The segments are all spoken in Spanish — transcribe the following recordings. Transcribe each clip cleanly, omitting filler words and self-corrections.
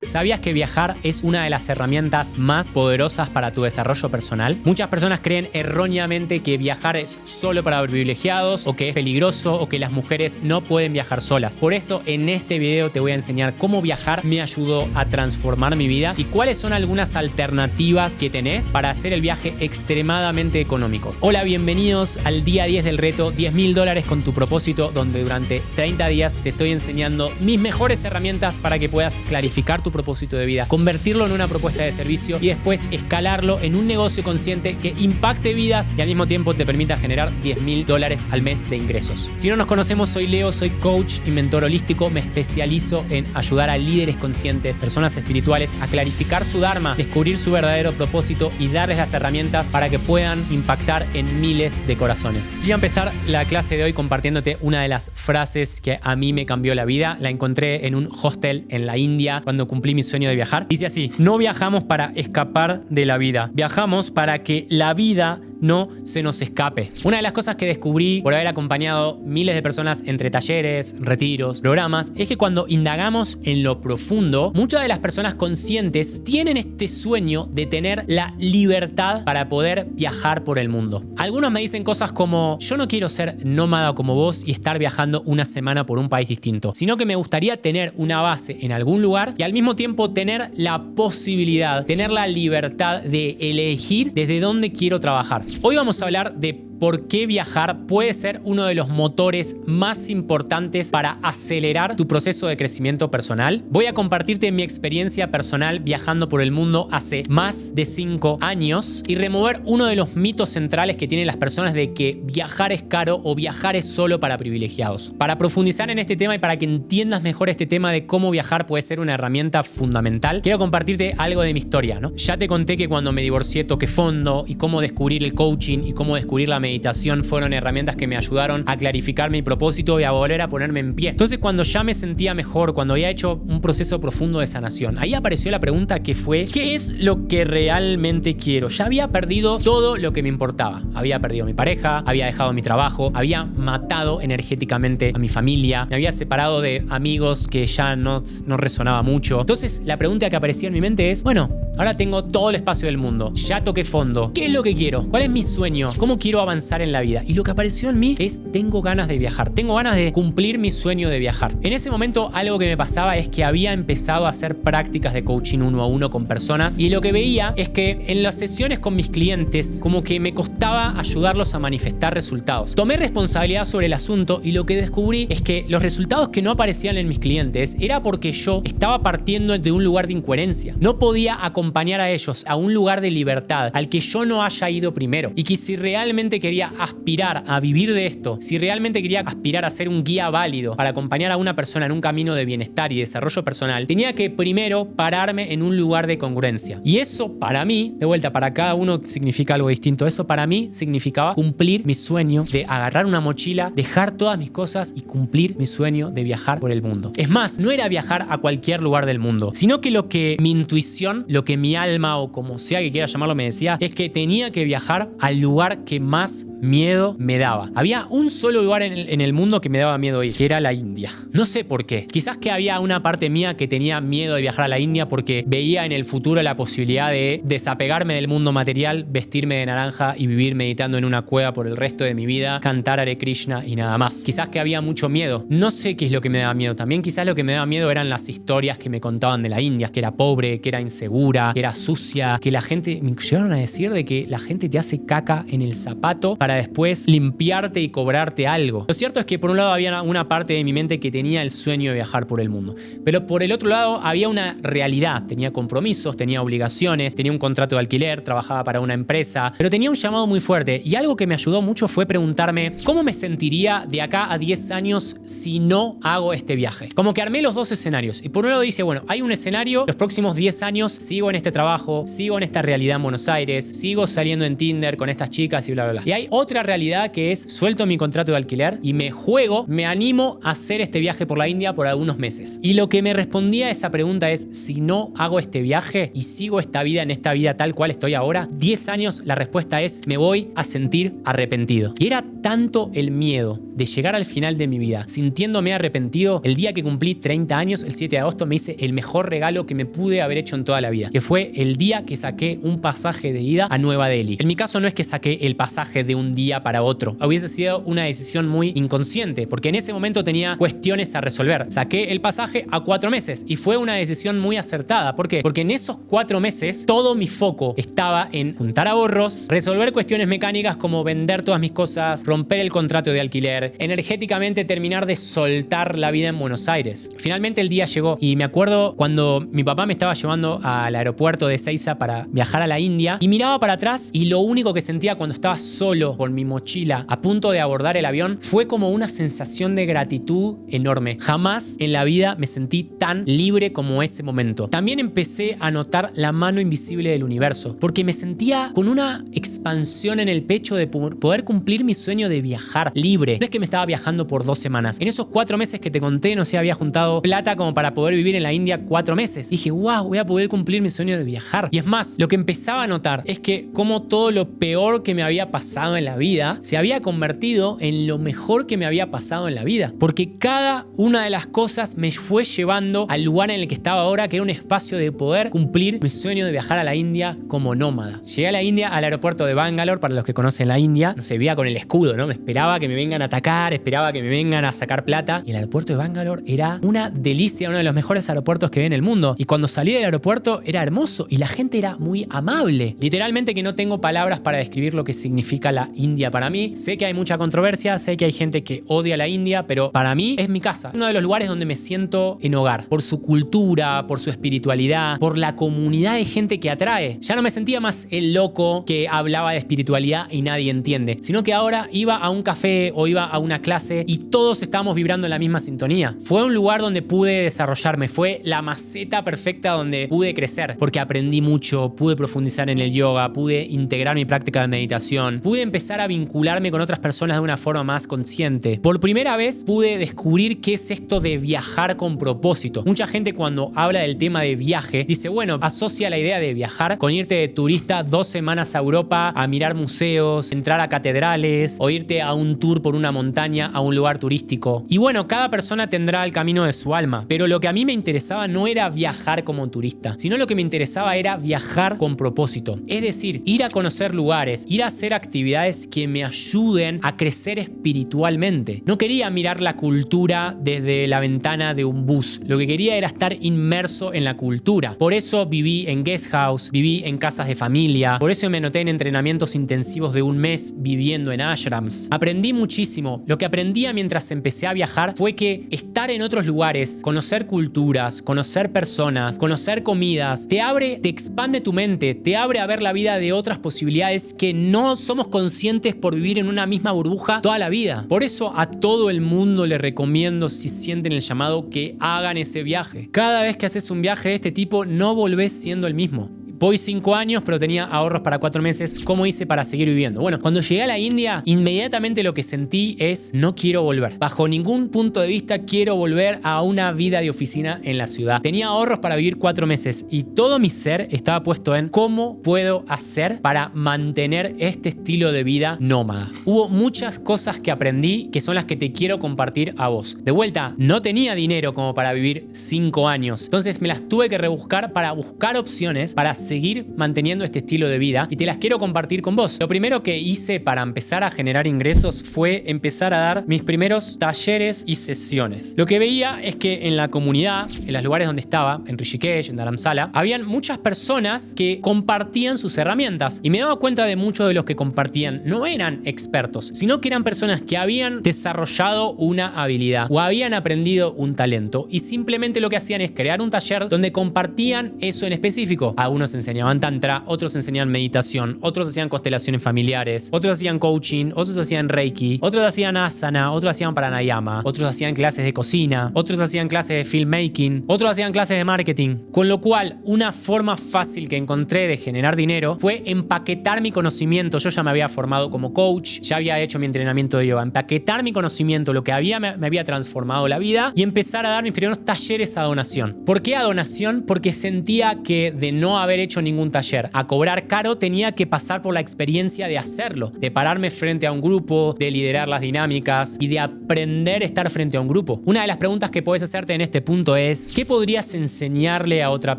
¿Sabías que viajar es una de las herramientas más poderosas para tu desarrollo personal? Muchas personas creen erróneamente que viajar es solo para privilegiados, o que es peligroso, o que las mujeres no pueden viajar solas. Por eso en este video te voy a enseñar cómo viajar me ayudó a transformar mi vida y cuáles son algunas alternativas que tenés para hacer el viaje extremadamente económico. Hola, bienvenidos al día 10 del reto $10.000 con tu propósito, donde durante 30 días te estoy enseñando mis mejores herramientas para que puedas clarificar tu propósito de vida, convertirlo en una propuesta de servicio y después escalarlo en un negocio consciente que impacte vidas y al mismo tiempo te permita generar $10.000 al mes de ingresos. Si no nos conocemos, soy Leo, soy coach y mentor holístico. Me especializo en ayudar a líderes conscientes, personas espirituales, a clarificar su dharma, descubrir su verdadero propósito y darles las herramientas para que puedan impactar en miles de corazones. Voy a empezar la clase de hoy compartiéndote una de las frases que a mí me cambió la vida. La encontré en un hostel en la India cuando cumplí mi sueño de viajar. Dice así: no viajamos para escapar de la vida, viajamos para que la vida no se nos escape. Una de las cosas que descubrí por haber acompañado miles de personas entre talleres, retiros, programas, es que cuando indagamos en lo profundo, muchas de las personas conscientes tienen este sueño de tener la libertad para poder viajar por el mundo. Algunos me dicen cosas como: yo no quiero ser nómada como vos y estar viajando una semana por un país distinto, sino que me gustaría tener una base en algún lugar y al mismo tiempo tener la posibilidad, tener la libertad de elegir desde dónde quiero trabajar. Hoy vamos a hablar de por qué viajar puede ser uno de los motores más importantes para acelerar tu proceso de crecimiento personal. Voy a compartirte mi experiencia personal viajando por el mundo hace más de 5 años y remover uno de los mitos centrales que tienen las personas de que viajar es caro o viajar es solo para privilegiados. Para profundizar en este tema y para que entiendas mejor este tema de cómo viajar puede ser una herramienta fundamental, quiero compartirte algo de mi historia, ¿no? Ya te conté que cuando me divorcié toqué fondo, y cómo descubrir el coaching y cómo descubrir la meditación fueron herramientas que me ayudaron a clarificar mi propósito y a volver a ponerme en pie. Entonces, cuando ya me sentía mejor, cuando había hecho un proceso profundo de sanación, ahí apareció la pregunta que fue: ¿qué es lo que realmente quiero? Ya había perdido todo lo que me importaba. Había perdido a mi pareja, había dejado mi trabajo, había matado energéticamente a mi familia, me había separado de amigos que ya no resonaba mucho. Entonces, la pregunta que aparecía en mi mente es: bueno, ahora tengo todo el espacio del mundo, ya toqué fondo, ¿qué es lo que quiero? ¿Cuál es mi sueño? ¿Cómo quiero avanzar en la vida? Y lo que apareció en mí es: tengo ganas de viajar, tengo ganas de cumplir mi sueño de viajar. En ese momento algo que me pasaba es que había empezado a hacer prácticas de coaching 1 a 1 con personas, y lo que veía es que en las sesiones con mis clientes como que me costaba ayudarlos a manifestar resultados. Tomé responsabilidad sobre el asunto y lo que descubrí es que los resultados que no aparecían en mis clientes era porque yo estaba partiendo de un lugar de incoherencia. No podía acompañar a ellos a un lugar de libertad al que yo no haya ido primero, y que si realmente quería aspirar a vivir de esto, si realmente quería aspirar a ser un guía válido para acompañar a una persona en un camino de bienestar y desarrollo personal, tenía que primero pararme en un lugar de congruencia. Y eso para mí, de vuelta, para cada uno significa algo distinto. Eso para mí significaba cumplir mi sueño de agarrar una mochila, dejar todas mis cosas y cumplir mi sueño de viajar por el mundo. Es más, no era viajar a cualquier lugar del mundo, sino que lo que mi intuición, lo que mi alma, o como sea que quiera llamarlo, me decía, es que tenía que viajar al lugar que más miedo me daba. Había un solo lugar en el mundo que me daba miedo ir, que era la India. No sé por qué. Quizás que había una parte mía que tenía miedo de viajar a la India porque veía en el futuro la posibilidad de desapegarme del mundo material, vestirme de naranja y vivir meditando en una cueva por el resto de mi vida, cantar Hare Krishna y nada más. Quizás que había mucho miedo. No sé qué es lo que me daba miedo. También quizás lo que me daba miedo eran las historias que me contaban de la India, que era pobre, que era insegura, que era sucia, que la gente, me llegaron a decir de que la gente te hace caca en el zapato para después limpiarte y cobrarte algo. Lo cierto es que por un lado había una parte de mi mente que tenía el sueño de viajar por el mundo, pero por el otro lado había una realidad. Tenía compromisos, tenía obligaciones, tenía un contrato de alquiler, trabajaba para una empresa, pero tenía un llamado muy fuerte, y algo que me ayudó mucho fue preguntarme: ¿cómo me sentiría de acá a 10 años si no hago este viaje? Como que armé los dos escenarios, y por un lado dice: bueno, hay un escenario, los próximos 10 años sigo en este trabajo, sigo en esta realidad en Buenos Aires, sigo saliendo en Tinder con estas chicas y bla bla bla. Y hay otra realidad que es: suelto mi contrato de alquiler y me juego, me animo a hacer este viaje por la India por algunos meses. Y lo que me respondía a esa pregunta es: si no hago este viaje y sigo esta vida en esta vida tal cual estoy ahora, 10 años, la respuesta es: me voy a sentir arrepentido. Y era tanto el miedo de llegar al final de mi vida sintiéndome arrepentido, el día que cumplí 30 años, el 7 de agosto, me hice el mejor regalo que me pude haber hecho en toda la vida, que fue el día que saqué un pasaje de ida a Nueva Delhi. En mi caso no es que saqué el pasaje de un día para otro. Hubiese sido una decisión muy inconsciente, porque en ese momento tenía cuestiones a resolver. Saqué el pasaje a 4 meses y fue una decisión muy acertada. ¿Por qué? Porque en esos 4 meses todo mi foco estaba en juntar ahorros, resolver cuestiones mecánicas como vender todas mis cosas, romper el contrato de alquiler, energéticamente terminar de soltar la vida en Buenos Aires. Finalmente el día llegó y me acuerdo cuando mi papá me estaba llevando al aeropuerto de Ezeiza para viajar a la India y miraba para atrás y lo único que sentía cuando estaba solo con mi mochila a punto de abordar el avión fue como una sensación de gratitud enorme. Jamás en la vida me sentí tan libre como ese momento. También empecé a notar la mano invisible del universo, porque me sentía con una expansión en el pecho de poder cumplir mi sueño de viajar libre. No es que me estaba viajando por 2 semanas. En esos 4 meses que te conté, no sé, había juntado plata como para poder vivir en la India 4 meses. Y dije, wow, voy a poder cumplir mi sueño de viajar. Y es más, lo que empezaba a notar es que como todo lo peor que me había pasado en la vida se había convertido en lo mejor que me había pasado en la vida. Porque cada una de las cosas me fue llevando al lugar en el que estaba ahora, que era un espacio de poder cumplir mi sueño de viajar a la India como nómada. Llegué a la India, al aeropuerto de Bangalore, para los que conocen la India, no se veía con el escudo, ¿no? Me esperaba que me vengan a atacar, esperaba que me vengan a sacar plata. Y el aeropuerto de Bangalore era una delicia, uno de los mejores aeropuertos que vi en el mundo. Y cuando salí del aeropuerto era hermoso y la gente era muy amable. Literalmente que no tengo palabras para describir lo que significa la India para mí. Sé que hay mucha controversia, sé que hay gente que odia la India, pero para mí es mi casa. Uno de los lugares donde me siento en hogar. Por su cultura, por su espiritualidad, por la comunidad de gente que atrae. Ya no me sentía más el loco que hablaba de espiritualidad y nadie entiende, sino que ahora iba a un café o iba a una clase y todos estábamos vibrando en la misma sintonía. Fue un lugar donde pude desarrollarme, fue la maceta perfecta donde pude crecer, porque aprendí mucho, pude profundizar en el yoga, pude integrar mi práctica de meditación, pude empezar a vincularme con otras personas de una forma más consciente. Por primera vez pude descubrir qué es esto de viajar con propósito. Mucha gente cuando habla del tema de viaje dice, bueno, asocia la idea de viajar con irte de turista 2 semanas a Europa a mirar museos, entrar a catedrales o irte a un tour por una montaña a un lugar turístico. Y bueno, cada persona tendrá el camino de su alma, pero lo que a mí me interesaba no era viajar como turista, sino lo que me interesaba era viajar con propósito. Es decir, ir a conocer lugares, ir a hacer actividades que me ayuden a crecer espiritualmente. No quería mirar la cultura desde la ventana de un bus. Lo que quería era estar inmerso en la cultura. Por eso viví en guest house, viví en casas de familia, por eso me anoté en entrenamientos intensivos de 1 mes viviendo en ashrams. Aprendí muchísimo. Lo que aprendía mientras empecé a viajar fue que estar en otros lugares, conocer culturas, conocer personas, conocer comidas, te expande tu mente, te abre a ver la vida de otras posibilidades que no somos conscientes por vivir en una misma burbuja toda la vida. Por eso a todo el mundo le recomiendo, si sienten el llamado, que hagan ese viaje. Cada vez que haces un viaje de este tipo no volvés siendo el mismo. Voy 5 años, pero tenía ahorros para 4 meses. ¿Cómo hice para seguir viviendo? Bueno, cuando llegué a la India, inmediatamente lo que sentí es, no quiero volver. Bajo ningún punto de vista quiero volver a una vida de oficina en la ciudad. Tenía ahorros para vivir 4 meses y todo mi ser estaba puesto en cómo puedo hacer para mantener este estilo de vida nómada. Hubo muchas cosas que aprendí que son las que te quiero compartir a vos. De vuelta, no tenía dinero como para vivir 5 años. Entonces me las tuve que rebuscar para buscar opciones para seguir manteniendo este estilo de vida y te las quiero compartir con vos. Lo primero que hice para empezar a generar ingresos fue empezar a dar mis primeros talleres y sesiones. Lo que veía es que en la comunidad, en los lugares donde estaba, en Rishikesh, en Dharamsala, habían muchas personas que compartían sus herramientas y me daba cuenta de muchos de los que compartían no eran expertos, sino que eran personas que habían desarrollado una habilidad o habían aprendido un talento y simplemente lo que hacían es crear un taller donde compartían eso en específico. Algunos enseñaban tantra, otros enseñaban meditación, otros hacían constelaciones familiares, otros hacían coaching, otros hacían reiki, otros hacían asana, otros hacían pranayama, otros hacían clases de cocina, otros hacían clases de filmmaking, otros hacían clases de marketing. Con lo cual, una forma fácil que encontré de generar dinero fue empaquetar mi conocimiento. Yo ya me había formado como coach, ya había hecho mi entrenamiento de yoga, empaquetar mi conocimiento, lo que me había transformado la vida y empezar a dar mis primeros talleres a donación. ¿Por qué a donación? Porque sentía que de no haber hecho hecho ningún taller. A cobrar caro tenía que pasar por la experiencia de hacerlo, de pararme frente a un grupo, de liderar las dinámicas y de aprender a estar frente a un grupo. Una de las preguntas que puedes hacerte en este punto es: ¿qué podrías enseñarle a otra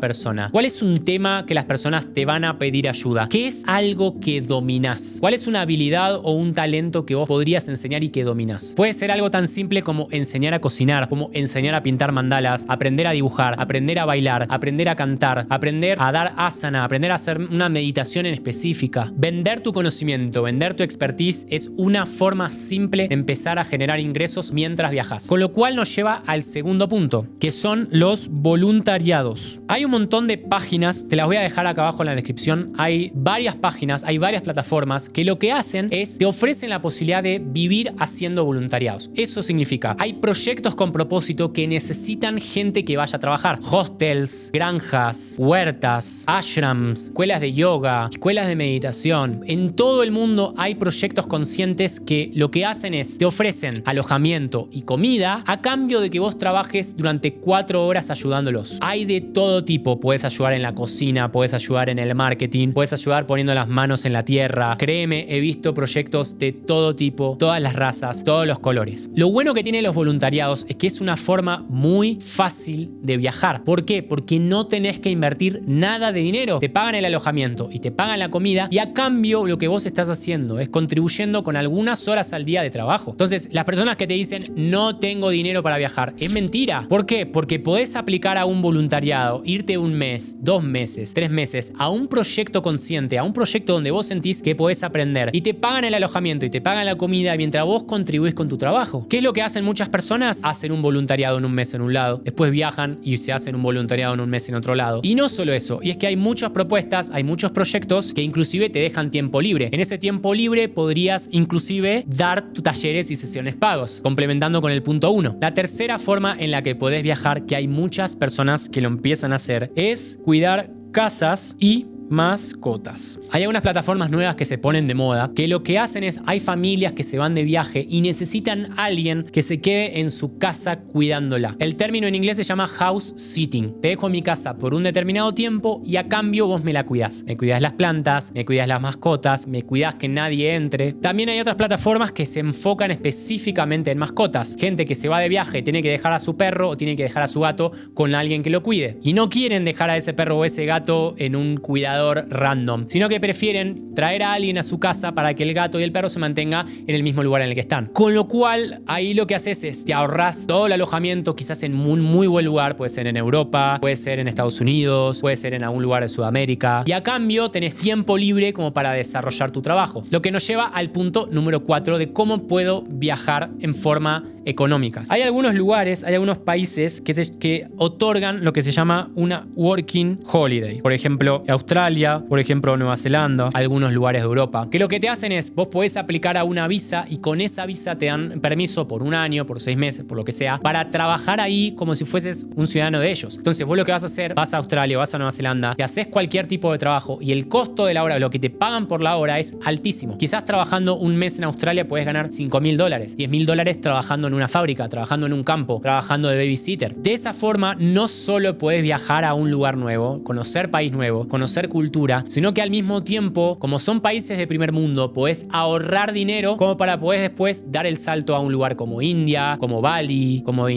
persona? ¿Cuál es un tema que las personas te van a pedir ayuda? ¿Qué es algo que dominás? ¿Cuál es una habilidad o un talento que vos podrías enseñar y que dominás? Puede ser algo tan simple como enseñar a cocinar, como enseñar a pintar mandalas, aprender a dibujar, aprender a bailar, aprender a cantar, aprender a dar asana, aprender a hacer una meditación en específica. Vender tu conocimiento, vender tu expertise es una forma simple de empezar a generar ingresos mientras viajas. Con lo cual nos lleva al segundo punto, que son los voluntariados. Hay un montón de páginas, te las voy a dejar acá abajo en la descripción. Hay varias páginas, hay varias plataformas que lo que hacen es te ofrecen la posibilidad de vivir haciendo voluntariados. Eso significa, hay proyectos con propósito que necesitan gente que vaya a trabajar. Hostels, granjas, huertas, ashrams, escuelas de yoga, escuelas de meditación. En todo el mundo hay proyectos conscientes que lo que hacen es te ofrecen alojamiento y comida a cambio de que vos trabajes durante 4 horas ayudándolos. Hay de todo tipo. Puedes ayudar en la cocina, puedes ayudar en el marketing, puedes ayudar poniendo las manos en la tierra. Créeme, he visto proyectos de todo tipo, todas las razas, todos los colores. Lo bueno que tienen los voluntariados es que es una forma muy fácil de viajar. ¿Por qué? Porque no tenés que invertir nada de dinero. Te pagan el alojamiento y te pagan la comida, y a cambio lo que vos estás haciendo es contribuyendo con algunas horas al día de trabajo. Entonces, las personas que te dicen no tengo dinero para viajar, es mentira. ¿Por qué? Porque podés aplicar a un voluntariado, irte 1 mes, 2 meses, 3 meses a un proyecto consciente, a un proyecto donde vos sentís que podés aprender, y te pagan el alojamiento y te pagan la comida mientras vos contribuís con tu trabajo. ¿Qué es lo que hacen muchas personas? Hacen un voluntariado en 1 mes en un lado, después viajan y se hacen un voluntariado en 1 mes en otro lado. Y no solo eso, y es que hay muchas propuestas, hay muchos proyectos que inclusive te dejan tiempo libre. En ese tiempo libre podrías inclusive dar tus talleres y sesiones pagos, complementando con el punto 1. La tercera forma en la que podés viajar, que hay muchas personas que lo empiezan a hacer, es cuidar casas y mascotas. Hay algunas plataformas nuevas que se ponen de moda que lo que hacen es, hay familias que se van de viaje y necesitan a alguien que se quede en su casa cuidándola. El término en inglés se llama house sitting. Te dejo en mi casa por un determinado tiempo y a cambio vos me la cuidás. Me cuidás las plantas, me cuidás las mascotas, me cuidás que nadie entre. También hay otras plataformas que se enfocan específicamente en mascotas. Gente que se va de viaje, tiene que dejar a su perro o tiene que dejar a su gato con alguien que lo cuide. Y no quieren dejar a ese perro o ese gato en un cuidador random, sino que prefieren traer a alguien a su casa para que el gato y el perro se mantengan en el mismo lugar en el que están. Con lo cual, ahí lo que haces es te ahorras todo el alojamiento, quizás en un muy buen lugar, puede ser en Europa, puede ser en Estados Unidos, puede ser en algún lugar de Sudamérica, y a cambio tenés tiempo libre como para desarrollar tu trabajo. Lo que nos lleva al punto número 4 de cómo puedo viajar en forma económica. Hay algunos lugares, hay algunos países que otorgan lo que se llama una working holiday. Por ejemplo, Australia, por ejemplo, Nueva Zelanda, algunos lugares de Europa, que lo que te hacen es, vos podés aplicar a una visa y con esa visa te dan permiso por 1 año, por 6 meses, por lo que sea, para trabajar ahí como si fueses un ciudadano de ellos. Entonces vos lo que vas a hacer, vas a Australia, vas a Nueva Zelanda, te haces cualquier tipo de trabajo y el costo de la hora, lo que te pagan por la hora es altísimo. Quizás trabajando 1 mes en Australia puedes ganar $5.000, $10.000 trabajando en una fábrica, trabajando en un campo, trabajando de babysitter. De esa forma no solo puedes viajar a un lugar nuevo, conocer país nuevo, conocer cultura, sino que al mismo tiempo, como son países de primer mundo, podés ahorrar dinero como para poder después dar el salto a un lugar como India, como Bali, como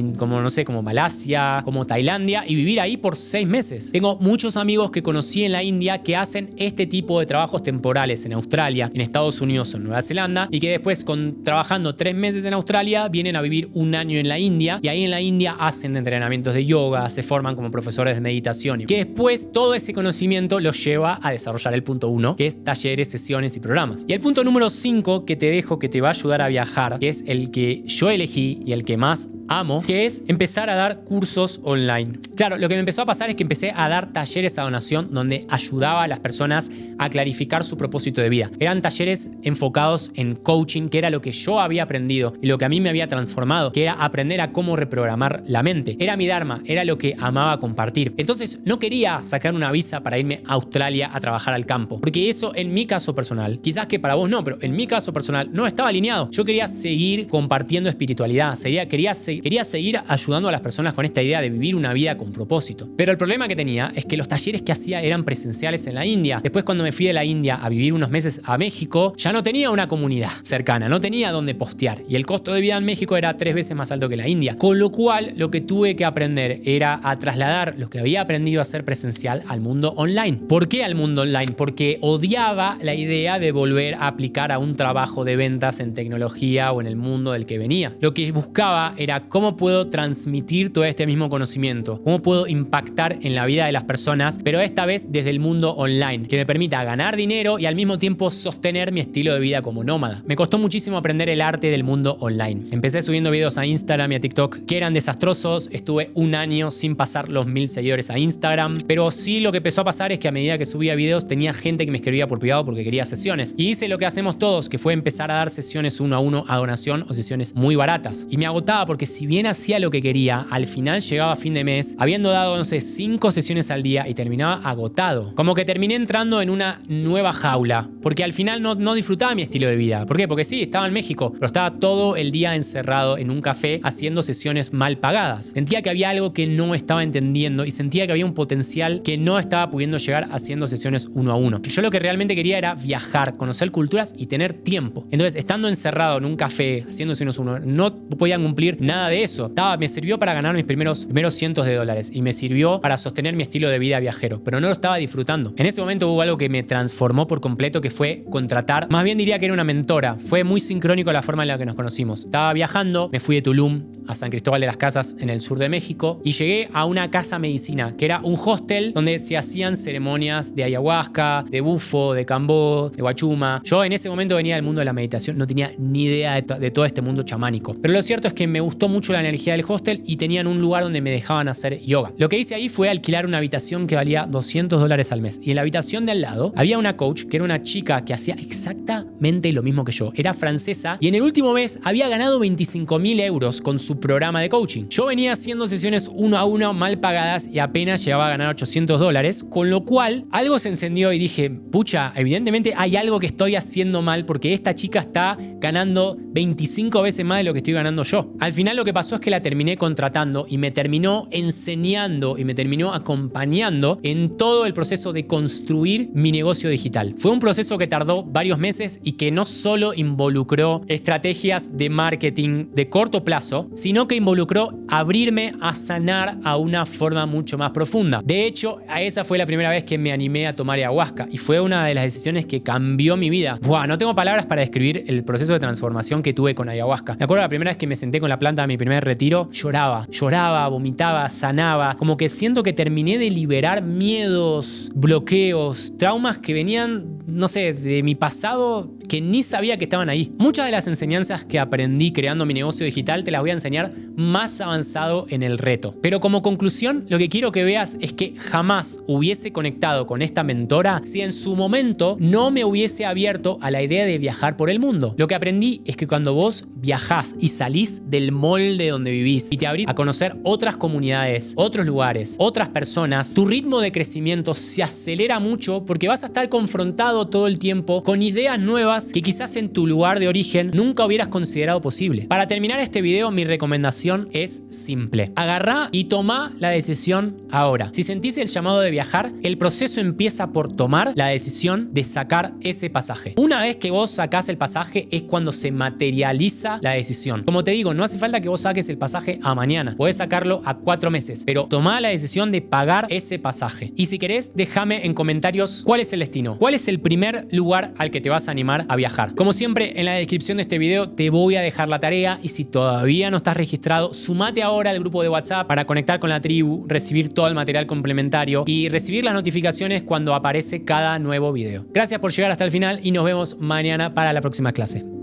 no sé, como Malasia, como Tailandia, y vivir ahí por 6 meses. Tengo muchos amigos que conocí en la India que hacen este tipo de trabajos temporales en Australia, en Estados Unidos o en Nueva Zelanda, y que después trabajando 3 meses en Australia vienen a vivir 1 año en la India, y ahí en la India hacen entrenamientos de yoga, se forman como profesores de meditación, y que después todo ese conocimiento los lleva a desarrollar el punto 1, que es talleres, sesiones y programas. Y el punto número 5 que te dejo, que te va a ayudar a viajar, que es el que yo elegí y el que más amo, que es empezar a dar cursos online. Claro, lo que me empezó a pasar es que empecé a dar talleres a donación donde ayudaba a las personas a clarificar su propósito de vida. Eran talleres enfocados en coaching, que era lo que yo había aprendido y lo que a mí me había transformado, que era aprender a cómo reprogramar la mente. Era mi dharma, era lo que amaba compartir. Entonces no quería sacar una visa para irme a Australia a trabajar al campo, porque eso en mi caso personal, quizás que para vos no, pero en mi caso personal no estaba alineado. Yo quería seguir compartiendo espiritualidad, quería seguir quería seguir ayudando a las personas con esta idea de vivir una vida con propósito. Pero el problema que tenía es que los talleres que hacía eran presenciales en la India. Después, cuando me fui de la India a vivir unos meses a México, ya no tenía una comunidad cercana, no tenía dónde postear. Y el costo de vida en México era 3 veces más alto que la India. Con lo cual, lo que tuve que aprender era a trasladar lo que había aprendido a hacer presencial al mundo online. ¿Por qué al mundo online? Porque odiaba la idea de volver a aplicar a un trabajo de ventas en tecnología o en el mundo del que venía. Lo que buscaba era cómo puedo transmitir todo este mismo conocimiento, cómo puedo impactar en la vida de las personas, pero esta vez desde el mundo online, que me permita ganar dinero y al mismo tiempo sostener mi estilo de vida como nómada. Me costó muchísimo aprender el arte del mundo online. Empecé subiendo videos a Instagram y a TikTok que eran desastrosos. Estuve un año sin pasar los 1000 seguidores a Instagram, pero sí lo que empezó a pasar es que a medida que subía videos tenía gente que me escribía por privado porque quería sesiones. Y hice lo que hacemos todos, que fue empezar a dar sesiones 1 a 1 a donación o sesiones muy baratas. Y me agotaba porque si bien hacía lo que quería, al final llegaba a fin de mes habiendo dado, no sé, 5 sesiones al día y terminaba agotado. Como que terminé entrando en una nueva jaula, porque al final no disfrutaba mi estilo de vida. ¿Por qué? Porque sí, estaba en México, pero estaba todo el día encerrado en un café haciendo sesiones mal pagadas. Sentía que había algo que no estaba entendiendo y sentía que había un potencial que no estaba pudiendo llegar haciendo sesiones 1 a 1. Yo lo que realmente quería era viajar, conocer culturas y tener tiempo. Entonces, estando encerrado en un café haciendo sesiones 1 a 1, no podían cumplir nada de eso. Me sirvió para ganar mis primeros cientos de dólares y me sirvió para sostener mi estilo de vida viajero, pero no lo estaba disfrutando. En ese momento hubo algo que me transformó por completo, que fue contratar, más bien diría que era una mentora. Fue muy sincrónico la forma en la que nos conocimos. Estaba viajando, me fui de Tulum a San Cristóbal de las Casas en el sur de México y llegué a una casa medicina, que era un hostel donde se hacían ceremonias de ayahuasca, de bufo, de cambó, de guachuma. Yo en ese momento venía del mundo de la meditación, no tenía ni idea de todo este mundo chamánico. Pero lo cierto es que me gustó mucho la energía del hostel y tenían un lugar donde me dejaban hacer yoga. Lo que hice ahí fue alquilar una habitación que valía $200 al mes. Y en la habitación de al lado había una coach que era una chica que hacía exactamente lo mismo que yo. Era francesa y en el último mes había ganado 25.000 euros con su programa de coaching. Yo venía haciendo sesiones 1 a 1 mal pagadas y apenas llegaba a ganar $800, con lo cual algo se encendió y dije, pucha, evidentemente hay algo que estoy haciendo mal porque esta chica está ganando 25 veces más de lo que estoy ganando yo. Al final lo que pasó es que la terminé contratando y me terminó enseñando y me terminó acompañando en todo el proceso de construir mi negocio digital. Fue un proceso que tardó varios meses y que no solo involucró estrategias de marketing de corto plazo, sino que involucró abrirme a sanar a una forma mucho más profunda. De hecho, esa fue la primera vez que me animé a tomar ayahuasca y fue una de las decisiones que cambió mi vida. Buah, no tengo palabras para describir el proceso de transformación que tuve con ayahuasca. Me acuerdo la primera vez que me senté con la planta de mi primer retiro, lloraba, vomitaba, sanaba, como que siento que terminé de liberar miedos, bloqueos, traumas que venían, no sé, de mi pasado que ni sabía que estaban ahí. Muchas de las enseñanzas que aprendí creando mi negocio digital te las voy a enseñar más avanzado en el reto. Pero como conclusión, lo que quiero que veas es que jamás hubiese conectado con esta mentora si en su momento no me hubiese abierto a la idea de viajar por el mundo. Lo que aprendí es que cuando vos viajás y salís del molde donde vivís y te abrís a conocer otras comunidades, otros lugares, otras personas, tu ritmo de crecimiento se acelera mucho porque vas a estar confrontado todo el tiempo con ideas nuevas que quizás en tu lugar de origen nunca hubieras considerado posible. Para terminar este video, mi recomendación es simple. Agarrá y tomá la decisión ahora. Si sentís el llamado de viajar, el proceso empieza por tomar la decisión de sacar ese pasaje. Una vez que vos sacás el pasaje es cuando se materializa la decisión. Como te digo, no hace falta que vos saques el pasaje a mañana. Podés sacarlo a 4 meses, pero tomá la decisión de pagar ese pasaje. Y si querés, déjame en comentarios cuál es el destino, cuál es el primer lugar al que te vas a animar a viajar. Como siempre, en la descripción de este video te voy a dejar la tarea y si todavía no estás registrado, sumate ahora al grupo de WhatsApp para conectar con la tribu, recibir todo el material complementario y recibir las notificaciones cuando aparece cada nuevo video. Gracias por llegar hasta el final y nos vemos mañana para la próxima clase.